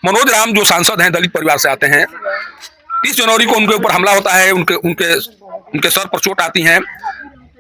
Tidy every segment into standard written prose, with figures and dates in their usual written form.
मनोज राम जो सांसद हैं, दलित परिवार से आते हैं। 30 जनवरी को उनके ऊपर हमला होता है, उनके उनके उनके सर पर चोट आती है,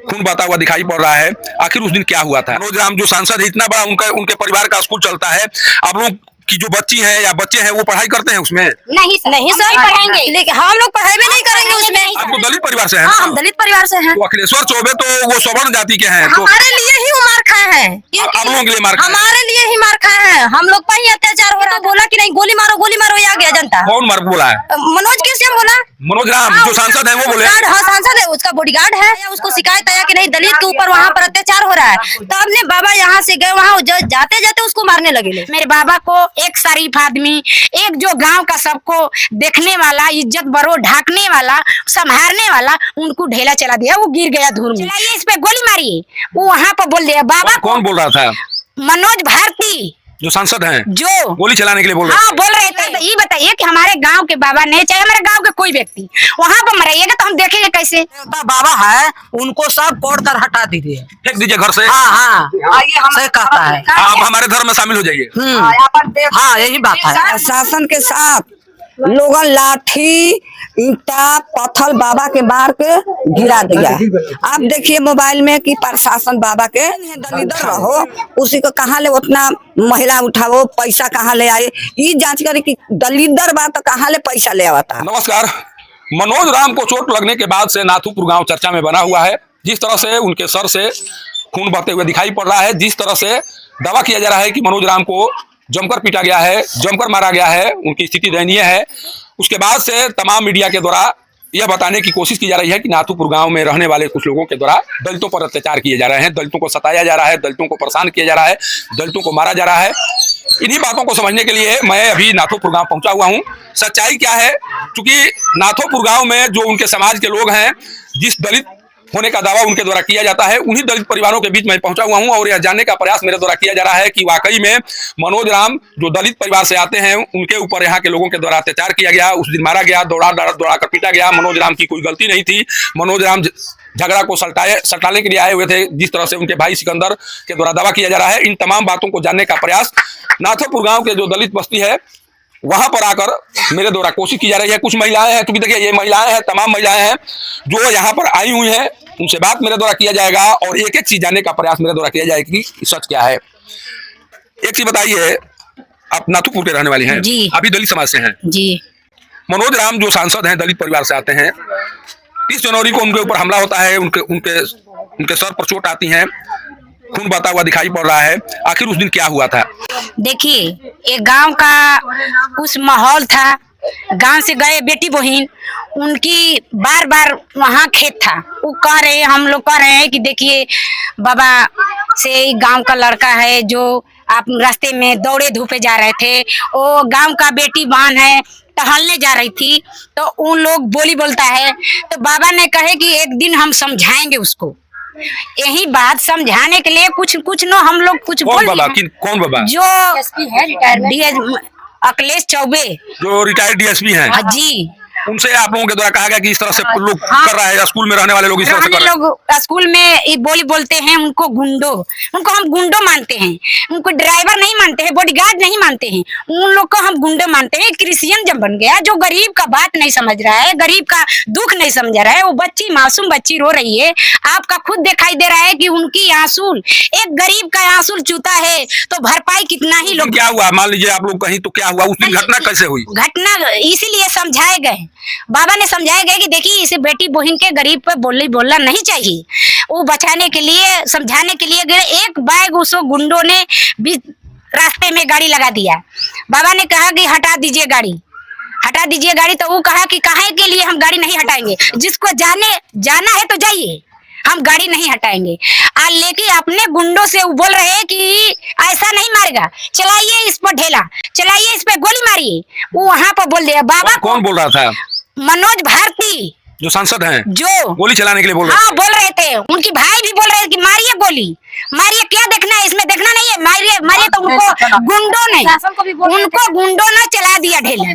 खून बहता हुआ दिखाई पड़ रहा है। आखिर उस दिन क्या हुआ था? मनोज राम जो सांसद है, इतना बड़ा उनके परिवार का स्कूल चलता है। आप लोग की जो बच्ची है या बच्चे हैं वो पढ़ाई करते हैं उसमें? नहीं सर पढ़ाएंगे, लेकिन हम लोग पढ़ाई भी नहीं करेंगे उसमें। आप लोग दलित परिवार से हैं? हाँ, हम दलित परिवार से हैं। तो अखिलेश्वर चौबे तो वो सवर्ण जाति के हैं, तो हमारे लिए ही वो मार खाए हैं। आप लोगों के लिए मार खाए? हमारे लिए ही मार खाए हैं। हम लोग पर ही अत्याचार हो रहा है। बोला कि नहीं गोली मारो ये आ गया जनता। कौन मार बोला है? मनोज किसने बोला? मनोज राम जो सांसद है वो बोले? हाँ, सांसद है, उसका बॉडीगार्ड है। उसको शिकायत आया कि नहीं दलित के ऊपर वहाँ पर अत्याचार हो रहा है, तो हमने बाबा यहाँ से गए, वहाँ जाते जाते उसको मारने लगे। मेरे बाबा को एक शरीफ आदमी, एक जो गांव का सबको देखने वाला, इज्जत बरो ढाकने वाला, संभालने वाला, उनको ढेला चला दिया। वो गिर गया धूल में। चलाइए इस पे गोली मारिए, वो वहाँ पर बोल दिया बाबा। कौन बोल रहा था? मनोज भारती जो सांसद हैं, जो गोली चलाने के लिए बोल रहे? हाँ बोल रहे थे। तो ये बताइए कि हमारे गांव के बाबा नहीं, चाहे हमारे गांव के कोई व्यक्ति वहाँ पर मराइएगा तो हम देखेंगे कैसे? बाबा है, उनको सब कोड़ कर हटा दीजिए, फेंक दीजिए घर से। हाँ से कहता है। आप हमारे धर्म में शामिल हो जाइए। हाँ, यही बात है। शासन के साथ लोगन लाठी ईंटा पत्थर बाबा के मार के गिरा दिया। आप देखिए मोबाइल में कि प्रशासन बाबा के दलित रहो, उसी को कहाँ ले उतना महिला उठाओ, पैसा कहाँ ले आए, ये जांच करे कि दलित बा तो कहाँ ले पैसा ले आवता। नमस्कार। मनोज राम को चोट लगने के बाद से नाथुपुर गांव चर्चा में बना हुआ है। जिस तरह से उनके सर से खून बहते हुए दिखाई पड़ रहा है, जिस तरह से दावा किया जा रहा है कि मनोज राम को जमकर पीटा गया है, जमकर मारा गया है, उनकी स्थिति दयनीय है। उसके बाद से तमाम मीडिया के द्वारा यह बताने की कोशिश की जा रही है कि नाथुपुर गांव में रहने वाले कुछ लोगों के द्वारा दलितों पर अत्याचार किए जा रहे हैं, दलितों को सताया जा रहा है, दलितों को परेशान किया जा रहा है, दलितों को मारा जा रहा है। इन्हीं बातों को समझने के लिए मैं अभी नाथुपुर गांव पहुंचा हुआ हूं। सच्चाई क्या है, क्योंकि नाथुपुर गांव में जो उनके समाज के लोग हैं, जिस दलित होने का दावा उनके द्वारा किया जाता है, उन्हीं दलित परिवारों के बीच में पहुंचा हुआ हूं और यह जानने का प्रयास मेरे द्वारा किया जा रहा है कि वाकई में मनोज राम जो दलित परिवार से आते हैं, उनके ऊपर यहाँ के लोगों के द्वारा अत्याचार किया गया, उस दिन मारा गया, दौड़ा कर पीटा गया। मनोज राम की कोई गलती नहीं थी। मनोज राम झगड़ा को सटाने के लिए आए हुए थे, जिस तरह से उनके भाई सिकंदर के द्वारा दावा किया जा रहा है। इन तमाम बातों को जानने का प्रयास नाथुपुर गाँव के जो दलित बस्ती है वहां पर आकर मेरे द्वारा कोशिश की जा रही है। कुछ महिलाएं हैं, क्योंकि देखिए ये महिलाएं हैं, तमाम महिलाएं हैं जो यहाँ पर आई हुई हैं, उनसे बात मेरे द्वारा किया जाएगा और एक एक चीज जानने का प्रयास मेरे द्वारा किया जाएगा कि सच क्या है। एक चीज बताइए, आप नाथुपुर के रहने वाली हैं जी, अभी दलित समाज से हैं जी। मनोज राम जो सांसद हैं, दलित परिवार से आते हैं। 30 जनवरी को उनके ऊपर हमला होता है, उनके उनके उनके सर पर चोट आती है, खून बहता हुआ दिखाई पड़ रहा है। आखिर उस दिन क्या हुआ था? देखिए, एक गांव का कुछ माहौल था। गांव से गए बेटी बहन, उनकी बार बार वहाँ खेत था। वो कह रहे, हम लोग कह रहे हैं कि देखिए बाबा से गांव का लड़का है जो आप रास्ते में दौड़े धूपे जा रहे थे, वो गांव का बेटी बहन है, टहलने जा रही थी, तो उन लोग बोली बोलता है। तो बाबा ने कहे कि एक दिन हम समझाएंगे उसको। यही बात समझाने के लिए कुछ न हम लोग कुछ कौन बाबा? कौन बाबा? जो अखिलेश चौबे जो रिटायर्ड डीएसपी हैं। जी, उनसे आप लोगों के द्वारा कहा गया कि इस तरह से लोग कर रहा है, स्कूल में रहने वाले लोग इस तरह से कर रहे हैं। लोग स्कूल में बोली बोलते हैं उनको गुंडो, उनको हम गुंडो मानते हैं, उनको ड्राइवर नहीं मानते हैं, बॉडीगार्ड नहीं मानते हैं, उन लोग को हम गुंडो मानते हैं। क्रिश्चियन जब बन गया, जो गरीब का बात नहीं समझ रहा है, गरीब का दुख नहीं समझ रहा है, वो बच्ची मासूम बच्ची रो रही है, आपका खुद दिखाई दे रहा है कि उनकी आंसू, एक गरीब का आंसू चूता है तो भरपाई कितना ही लोग। क्या हुआ मान लीजिए आप लोग कहीं, तो क्या हुआ उस दिन? घटना कैसे हुई? घटना इसीलिए समझाए गए, बाबा ने समझाया गया कि देखिए इसे बेटी बहन के गरीब पे बोलना नहीं चाहिए। वो बचाने के लिए, समझाने के लिए गए। एक बैग उसको गुंडों ने भी रास्ते में गाड़ी लगा दिया। बाबा ने कहा कि हटा दीजिए गाड़ी, तो वो कहा कि काहे के लिए हम गाड़ी नहीं हटाएंगे, जिसको जाना है तो जाइए, हम गाड़ी नहीं हटाएंगे। लेकिन अपने गुंडों से वो बोल रहे हैं कि ऐसा नहीं मारेगा, चलाइए इस पर ढेला, चलाइए इस पे गोली मारिए। वो वहाँ पर बोल दिया बाबा। कौन बोल रहा था? मनोज भारती जो सांसद हैं, जो गोली चलाने के लिए बोल रहे हाँ बोल रहे थे। उनकी भाई भी बोल रहे थे कि मारिए गोली, मारिए, क्या देखना है इसमें, देखना नहीं है, मारिए तो उनको गुंडों ने चला दिया ढेला,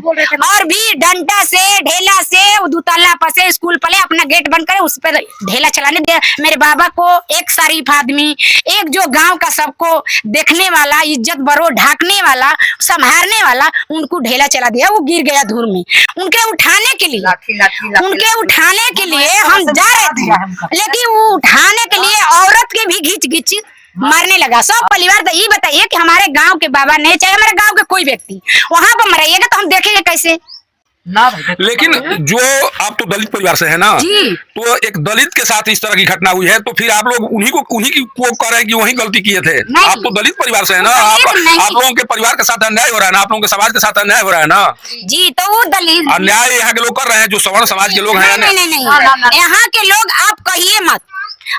और भी डंडा से ढेला से दुतल्ला पर से स्कूल पले अपना गेट बंद करे, उस पर ढेला चलाने दिया। मेरे बाबा को एक शरीफ आदमी, एक जो गांव का सबको देखने वाला, इज्जत बरो ढाकने वाला, संभालने वाला, उनको ढेला चला दिया। वो गिर गया धूल में। उनके उठाने के लिए हम जा रहे थे, लेकिन वो उठाने के लिए औरत के भी घिच मारने लगा। सब परिवार। तो ये बताइए कि हमारे गांव के बाबा नहीं, चाहे हमारे गांव के कोई व्यक्ति वहां पर मराइएगा तो हम देखेंगे कैसे? लेकिन जो आप तो दलित परिवार से है ना, जी। तो एक दलित के साथ इस तरह की घटना हुई है, तो फिर आप लोग उन्हीं की वो कह रहे हैं कि वही गलती किए थे। आप तो दलित परिवार से है ना, आप लोगों के परिवार के साथ अन्याय हो रहा है ना, आप लोगों के समाज के साथ अन्याय हो रहा है ना। जी, तो वो दलित अन्याय यहाँ के लोग कर रहे हैं, जो सवर्ण समाज के लोग हैं। नहीं, यहाँ के लोग आप कहिए मत।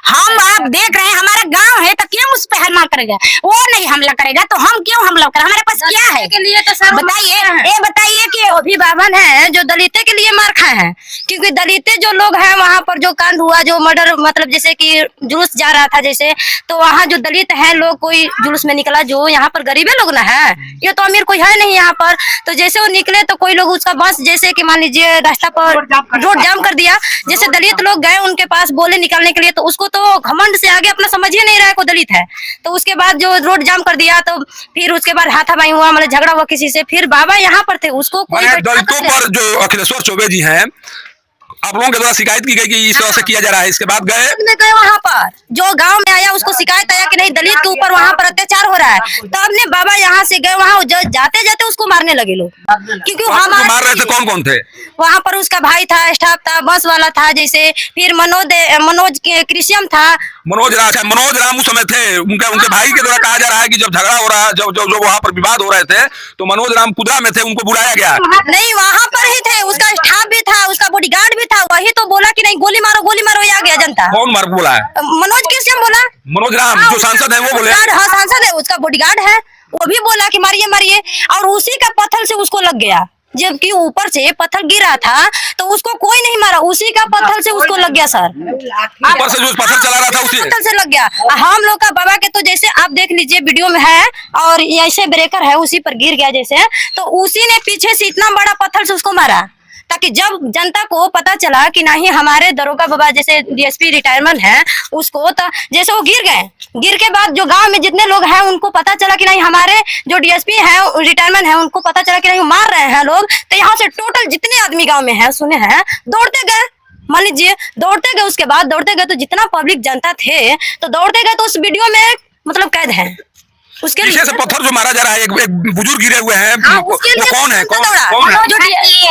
हम आप देख रहे हैं, हमारा गांव है तो क्यों उस पे हमला करेगा? वो नहीं हमला करेगा तो हम क्यों हमला करें? हमारे पास क्या है के लिए तो सर बताइए। ये बताइए कि अभिभावन है जो दलिते के लिए मार खाए हैं, क्योंकि दलिते जो लोग हैं वहाँ पर जो कांड हुआ, जो मर्डर, मतलब जैसे कि जुलूस जा रहा था जैसे, तो वहाँ जो दलित है लोग, कोई जुलूस में निकला, जो यहाँ पर गरीबे लोग ना है, ये तो अमीर कोई है नहीं यहाँ पर। तो जैसे वो निकले तो कोई लोग उसका बस, जैसे कि मान लीजिए रास्ता पर रोड जाम कर दिया। जैसे दलित लोग गए उनके पास बोले निकलने के लिए, तो उसको तो घमंड से आगे अपना समझ ही नहीं रहा है कोई दलित है। तो उसके बाद जो रोड जाम कर दिया, तो फिर उसके बाद हाथापाई हुआ, मतलब झगड़ा हुआ किसी से। फिर बाबा यहाँ पर थे, उसको कोई दलितों पर जो अखिलेश्वर चौबे जी हैं, आप लोगों के द्वारा शिकायत की गई कि इस तरह से किया जा रहा है। इसके बाद गए वहाँ पर, जो गांव में आया उसको शिकायत आया कि नहीं दलित के ऊपर वहाँ पर अत्याचार हो रहा है। तब ने बाबा यहाँ से गए, वहाँ जाते जाते उसको मारने लगे लोग, क्योंकि मार रहे थे। कौन कौन थे वहाँ पर? उसका भाई था, स्टाफ था, बस वाला था, जैसे फिर मनोज क्रिश्चियन था। मनोज राम उस समय थे। उनके भाई के द्वारा कहा जा रहा है कि जब झगड़ा हो रहा है, जब वहाँ पर विवाद हो रहे थे, तो मनोज राम कुदरा में थे, उनको बुलाया गया। नहीं, वहाँ पर ही थे, उसका स्टाफ भी था, उसका बॉडीगार्ड भी था। वही तो बोला कि नहीं गोली मारो, ये आ गया जनता। कौन बोला है? मनोज क्रिश्चियन बोला। मनोज राम जो सांसद है वो बोले? हाँ, सांसद है, उसका बॉडीगार्ड है, वो भी बोला कि मारिए, और उसी का पत्थर से उसको लग गया। जबकि ऊपर से पत्थर गिरा था तो उसको कोई नहीं मारा, उसी का पत्थर से उसको लग गया सर। ऊपर से जो पत्थर चला रहा था उसी पत्थर से लग गया। हम लोग का बाबा के तो जैसे आप देख लीजिए वीडियो में है, और ऐसे ब्रेकर है, उसी पर गिर गया जैसे, तो उसी ने पीछे से इतना बड़ा पत्थर से उसको मारा, ताकि जब जनता को पता चला कि नहीं हमारे दरोगा बाबा जैसे डीएसपी रिटायरमेंट है उसको, तो जैसे वो गिर के बाद जो गांव में जितने लोग हैं उनको पता चला कि नहीं हमारे जो डीएसपी है रिटायरमेंट है, उनको पता चला कि नहीं मार रहे हैं लोग। तो यहाँ से टोटल जितने आदमी गाँव में है सुने हैं, दौड़ते गए, मान लीजिए दौड़ते गए। उसके बाद दौड़ते गए तो जितना पब्लिक जनता थे तो दौड़ते गए, तो उस वीडियो में मतलब कैद है। उसके पीछे से पत्थर जो मारा जा रहा है, एक बुजुर्ग गिरे हुए हैं, वो कौन है? कौन है?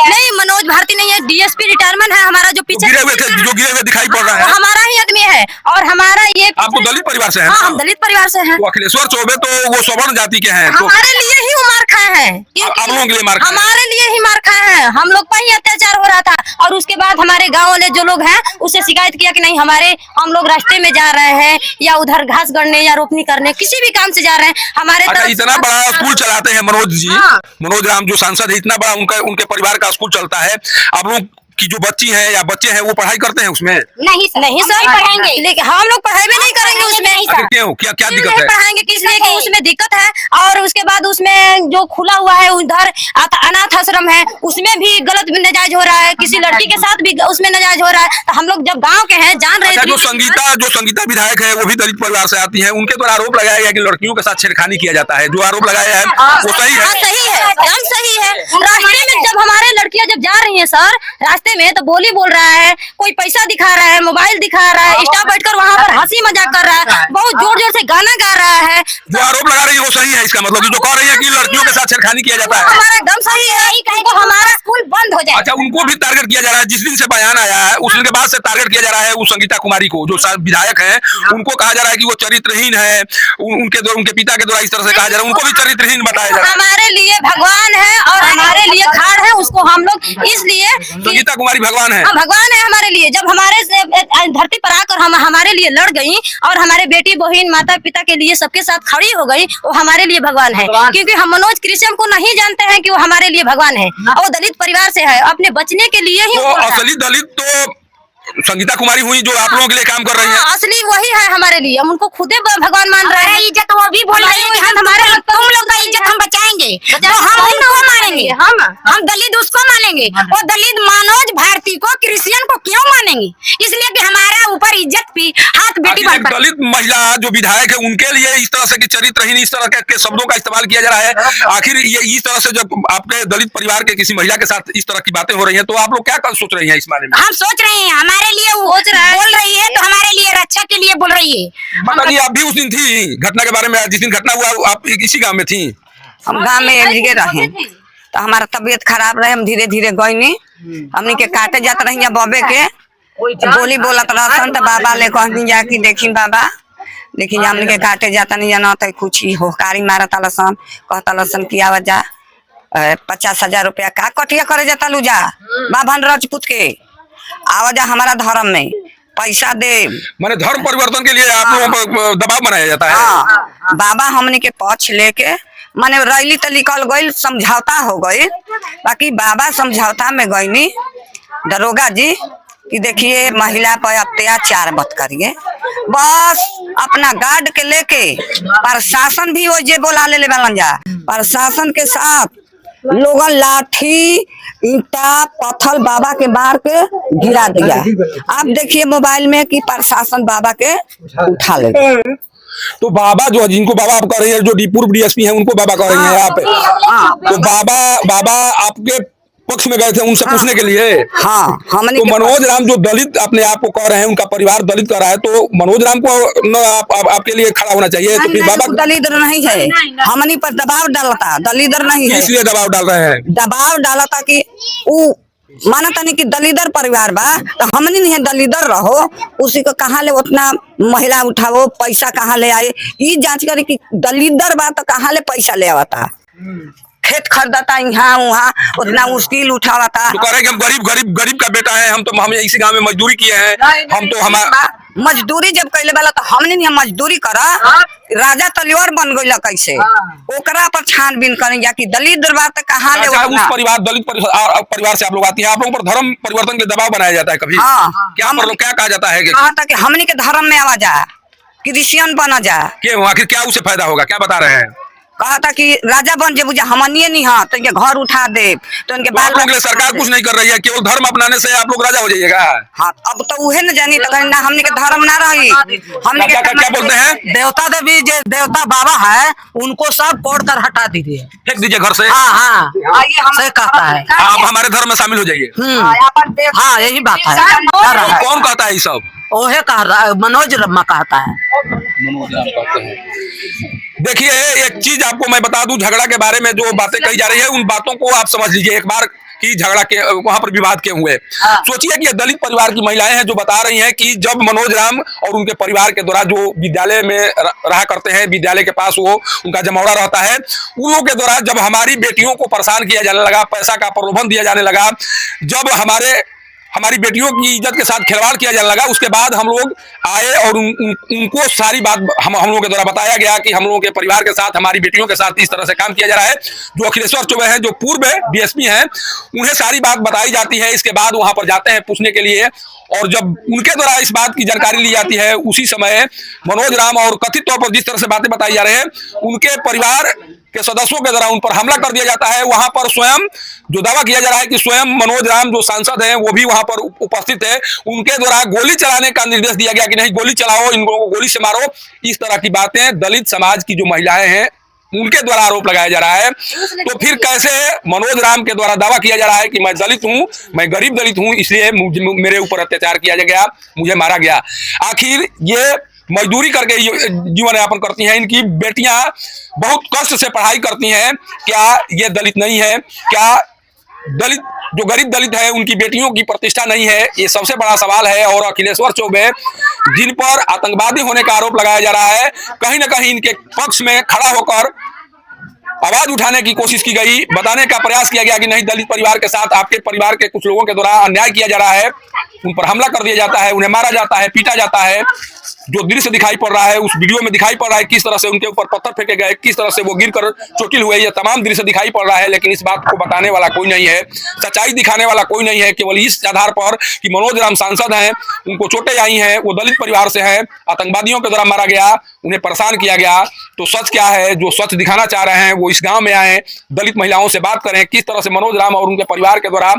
नहीं, मनोज भारती नहीं है, डीएसपी रिटायरमेंट है हमारा, जो पीछे गिरे हुए थे, जो गिरे हुए दिखाई पड़ रहा है, हमारा ही आदमी है। और हमारा ये आप तो दलित परिवार से हैं? हाँ, हम दलित परिवार से हैं। तो अखिलेश्वर चौबे तो वो सवर्ण जाति के हैं, तो हमारे लिए ही वो मार खाए हैं। आप लोगों के लिए मार खाए? हमारे लिए ही मार खाए हैं, हम लोग पर ही अत्याचार हो रहा था। और उसके बाद हमारे गाँव वाले जो लोग हैं उससे शिकायत किया कि नहीं हम लोग रास्ते में जा रहे हैं, या उधर घास गड़ने या रोपनी करने, किसी भी काम से जा रहे हैं, हमारे इतना बड़ा स्कूल चलाते हैं मनोज जी। मनोज राम जो सांसद है, इतना बड़ा उनके परिवार का स्कूल चलता है। आप लोग की जो बच्ची है या बच्चे हैं वो पढ़ाई करते हैं उसमें? नहीं सर, पढ़ाएंगे, लेकिन हम लोग पढ़ाई भी नहीं करेंगे उसमें। क्यों? क्या दिक्कत है? पढ़ाएंगे इसलिए कि उसमें दिक्कत है। और उसके बाद उसमें जो खुला हुआ है उधर अनाथ आश्रम है, उसमें भी गलत नाजायज हो रहा है, किसी लड़की के साथ भी उसमें नाजायज हो रहा है। तो हम लोग जब गाँव के हैं जान रहे हैं। जो संगीता विधायक है वो भी दलित परिवार से आती है, उनके द्वारा आरोप लगाया गया कि लड़कियों के साथ छेड़खानी किया जाता है। जो आरोप लगाया है वो सही है? सही है, एकदम सही है। रास्ते में जब हमारे लड़कियां जब जा रही हैं सर, रास्ते में तो बोली बोल रहा है, कोई पैसा दिखा रहा है, मोबाइल दिखा रहा है, स्टाफ बैठकर वहाँ पर हंसी मजाक कर रहा है, बहुत जोर जोर से गाना गा रहा है। जो आरोप लगा रही है वो सही है? इसका मतलब जो कह रही है कि लड़कियों के साथ छेड़खानी किया जाता है, हमारा एकदम सही है। तो हमारा स्कूल बंद हो जाए। अच्छा, उनको भी टारगेट किया जा रहा है। जिस दिन से बयान आया है उस दिन के बाद से टारगेट किया जा रहा है वो संगीता कुमारी को, जो विधायक है, उनको कहा जा रहा है कि वो चरित्रहीन है। उनके पिता के द्वारा इस तरह से कहा जा रहा है, उनको भी चरित्रहीन बताया जा रहा है। हमारे लिए भगवान है और हमारे लिए खाड़ है, उसको हम लोग इसलिए संगीता कुमारी भगवान है। भगवान है हमारे लिए। जब हमारे धरती पर आकर हमारे लिए लड़ गई और हमारे बेटी बहन माता पिता के लिए सबके साथ खड़ी हो गई, वो हमारे लिए भगवान है। क्योंकि हम मनोज क्रिश्चियन को नहीं जानते हैं कि वो हमारे लिए भगवान है, और वो दलित परिवार से है, अपने बचने के लिए ही। तो असली दलित तो संगीता कुमारी हुई जो आप लोगों के लिए काम कर रही है। असली वही है हमारे लिए, हम उनको खुदे भगवान मान रहे हैं। इज्जत वो भी बोल रही है, हमारे तुम लोग का इज्जत हम बचाएंगे, तो हम भी वो मारेंगे। मानेंगे? हम दलित उसको मानेंगे और दलित मनोज भारती को क्रिश्चियन को क्यों मानेंगे? इसलिए कि हमारा ऊपर इज्जत भी हाथ बेटी आखिर एक दलित महिला जो विधायक है उनके लिए इस तरह से कि चरित्रहीन इस तरह के शब्दों का इस्तेमाल किया जा रहा है। आखिर ये इस तरह से जब आपके दलित परिवार के किसी महिला के साथ इस तरह की बातें हो रही हैं तो आप लोग क्या सोच रही हैं इस बारे में? हम सोच रहे हैं हमारे लिए वो बोल रही है तो हमारे लिए रक्षा के लिए बोल रही है। माता जी आप भी उस दिन थी घटना के बारे में, जिस दिन घटना हुआ आप इसी गाँव में थी? हम गाँव में एलिगे रहे तो हमारा तबीयत खराब रहे, हम धीरे धीरे गईनी, हमनी के काटे जात रही बबे के बोली बोलत रहसन तो बाबा ले कहनी जाके देखी बाबा देखी हमनी के काटे जाता नहीं जाना तो कुछ ही होकारी मारत लसन कहता लसन की आवाजा 50,000 रुपया का कटिया करे जाता लूजा बाभन राजपूत के आवाजा हमारा धर्म में पैसा दे माने धर्म परिवर्तन के लिए आप लोगों पर दबाव बनाया जाता है। हाँ बाबा हमनी के पक्ष लेके माने रैली तो निकल गई, समझौता हो गई, बाकी बाबा समझौता में गईनी दरोगा जी कि देखिए महिला पर अत्याचार मत करिए, बस अपना गार्ड के लेके प्रशासन भी वो जे बोला ले बन जा, प्रशासन के साथ लोगन लाठी ईंटा पत्थर बाबा के मार के गिरा दिया। आप देखिए मोबाइल में कि प्रशासन बाबा के उठा ले। तो बाबा जो जिनको बाबा आप कह रही है, जो पूर्व डीएसपी हैं उनको बाबा कह रही हैं आप, तो बाबा आपके पक्ष में गए थे उनसे पूछने के लिए? हाँ तो मनोज राम जो दलित अपने आप को कह रहे हैं, उनका परिवार दलित कह रहा है, तो मनोज राम को न आपके लिए खड़ा होना चाहिए। तो फिर बाबा दलित नहीं है, हमनी पर दबाव डालता, दलित नहीं है। इसलिए दबाव डाल रहे हैं? दबाव डालता कि वो मानता नहीं कि दलिदर परिवार बा तो हमनी नहीं दलिदर रहो, उसी को कहाँ ले उतना महिला उठाओ, पैसा कहाँ ले आए, ये जांच करे कि दलिदर बा तो कहाँ ले पैसा ले आवता, खेत खरीदता यहाँ वहाँ उतना मुश्किल उठावता। तो कह रहे कि हम गरीब का बेटा है, हम इसी गांव में मजदूरी किए हैं, हम तो हमारा मजदूरी जब कैले वाला तो हमने नहीं मजदूरी करा, राजा तलवार बन गई कैसे ओकरा पर छानबीन करें जाकि दलित दरबार तक कहाँ ले उस परिवार दलित परिवार से आप लोग आती हैं, आप लोगों पर धर्म परिवर्तन के दबाव बनाया जाता है कभी? क्या कहा जाता है कि हमने के धर्म में आवा जा, क्रिश्चियन बना जा, क्यों आखिर क्या उसे फायदा होगा, क्या बता रहे हैं? कहा था कि राजा बन जे बुझा हमनिए नहीं हाँ तो इनके घर उठा दे तो इनके बाल लोग सरकार कुछ नहीं कर रही है, केवल धर्म अपनाने से आप लोग राजा हो जाइएगा। हाँ अब तो उहे न जानी तो ना हमने के धर्म ना रही, हमने क्या बोलते हैं देवता देवी जो देवता बाबा है उनको सब कोड़ कर हटा दीजिए, फेंक दीजिए घर से। हाँ से कहता है आप हमारे धर्म में शामिल हो जाइए। हाँ यही बात है। कौन कहता है ये सब? ओहे कह रहा है, मनोज रम्मा कहता है। देखिए एक चीज आपको मैं बता दूं, झगड़ा के बारे में जो बातें कही जा रही है उन बातों को आप समझ लीजिए एक बार कि झगड़ा के वहां पर विवाद क्यों हुए। सोचिए कि ये दलित परिवार की महिलाएं हैं जो बता रही हैं कि जब मनोज राम और उनके परिवार के द्वारा जो विद्यालय में रहा करते हैं, विद्यालय के पास वो उनका जमौरा रहता है, उन लोगों के द्वारा जब हमारी बेटियों को परेशान किया जाने लगा, पैसा का प्रलोभन दिया जाने लगा, जब हमारी बेटियों की इज्जत के साथ खिलवाड़ किया जाने लगा, उसके बाद हम लोग आए और उनको सारी बात हम लोगों के द्वारा बताया गया कि हम लोगों के परिवार के साथ, हमारी बेटियों के साथ इस तरह से काम किया जा रहा है। जो अखिलेश्वर चौबे हैं, जो पूर्व डीएसपी हैं, उन्हें सारी बात बताई जाती है। इसके बाद वहां पर जाते हैं पूछने के लिए, और जब उनके द्वारा इस बात की जानकारी ली जाती है, उसी समय मनोज राम और कथित तौर पर जिस तरह से बातें बताई जा रहे हैं, उनके परिवार के सदस्यों के द्वारा उन पर हमला कर दिया जाता है। वहां पर स्वयं जो दावा किया जा रहा है कि स्वयं मनोज राम जो सांसद हैं वो भी वहां पर उपस्थित है, उनके द्वारा गोली चलाने का निर्देश दिया गया कि नहीं गोली चलाओ, इन लोगों को गोली से मारो। इस तरह की बातें दलित समाज की जो महिलाएं हैं उनके द्वारा आरोप लगाया जा रहा है। तो फिर कैसे मनोज राम के द्वारा दावा किया जा रहा है कि मैं दलित हूं, मैं गरीब दलित हूं, इसलिए मेरे ऊपर अत्याचार किया गया, मुझे मारा गया। आखिर ये मजदूरी करके जीवन यापन करती हैं, इनकी बेटियां बहुत कष्ट से पढ़ाई करती हैं, क्या ये दलित नहीं है? क्या दलित जो गरीब दलित है उनकी बेटियों की प्रतिष्ठा नहीं है? ये सबसे बड़ा सवाल है। और अखिलेश्वर चौबे जिन पर आतंकवादी होने का आरोप लगाया जा रहा है, कहीं ना कहीं इनके पक्ष में खड़ा होकर आवाज उठाने की कोशिश की गई, बताने का प्रयास किया गया कि नहीं दलित परिवार के साथ आपके परिवार के कुछ लोगों के द्वारा अन्याय किया जा रहा है। उन पर हमला कर दिया जाता है, उन्हें मारा जाता है, पीटा जाता है। जो दृश्य दिखाई पड़ रहा है उस वीडियो में दिखाई पड़ रहा है किस तरह से उनके ऊपर पत्थर फेंके गए, किस तरह से वो गिरकर चोटिल हुए, ये तमाम दृश्य दिखाई पड़ रहा है। लेकिन इस बात को बताने वाला कोई नहीं है, सच्चाई दिखाने वाला कोई नहीं है। केवल इस आधार पर कि मनोज राम सांसद हैं, उनको चोटें आई हैं, वो दलित परिवार से हैं, आतंकवादियों के द्वारा मारा गया, उन्हें परेशान किया गया। तो सच क्या है, जो सच दिखाना चाह रहे हैं वो इस गांव में आए, दलित महिलाओं से बात करें, किस तरह से मनोज राम और उनके परिवार के द्वारा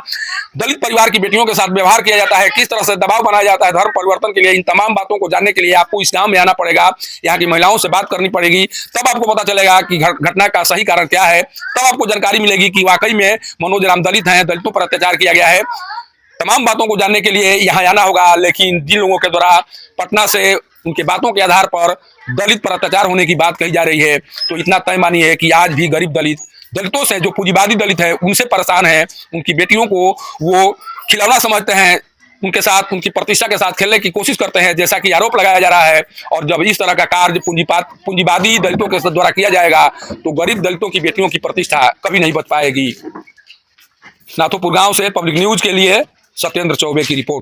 दलित परिवार की बेटियों के साथ व्यवहार किया जाता है, किस तरह से दबाव बनाया जाता है धर्म परिवर्तन के लिए। इन तमाम बातों को जानने के लिए आपको इस गांव में आना पड़ेगा, यहाँ की महिलाओं से बात करनी पड़ेगी, तब आपको पता चलेगा कि घटना का सही कारण क्या है। तब आपको जानकारी मिलेगी कि वाकई में मनोज राम दलित हैं, दलितों पर अत्याचार किया गया है। तमाम बातों को जानने के लिए यहाँ आना होगा। लेकिन जिन लोगों के द्वारा पटना से उनके बातों के आधार पर दलित पर अत्याचार होने की बात कही जा रही है, तो इतना तय मानिए कि आज भी गरीब दलितों से, जो पूंजीवादी दलित है, उनसे परेशान है। उनकी बेटियों को वो खिलौना समझते हैं, उनके साथ, उनकी प्रतिष्ठा के साथ खेलने की कोशिश करते हैं, जैसा कि आरोप लगाया जा रहा है। और जब इस तरह का कार्य पूंजीवादी दलितों के द्वारा किया जाएगा तो गरीब दलितों की बेटियों की प्रतिष्ठा कभी नहीं बच पाएगी। नाथोपुर गांव से पब्लिक न्यूज के लिए सत्येंद्र चौबे की रिपोर्ट।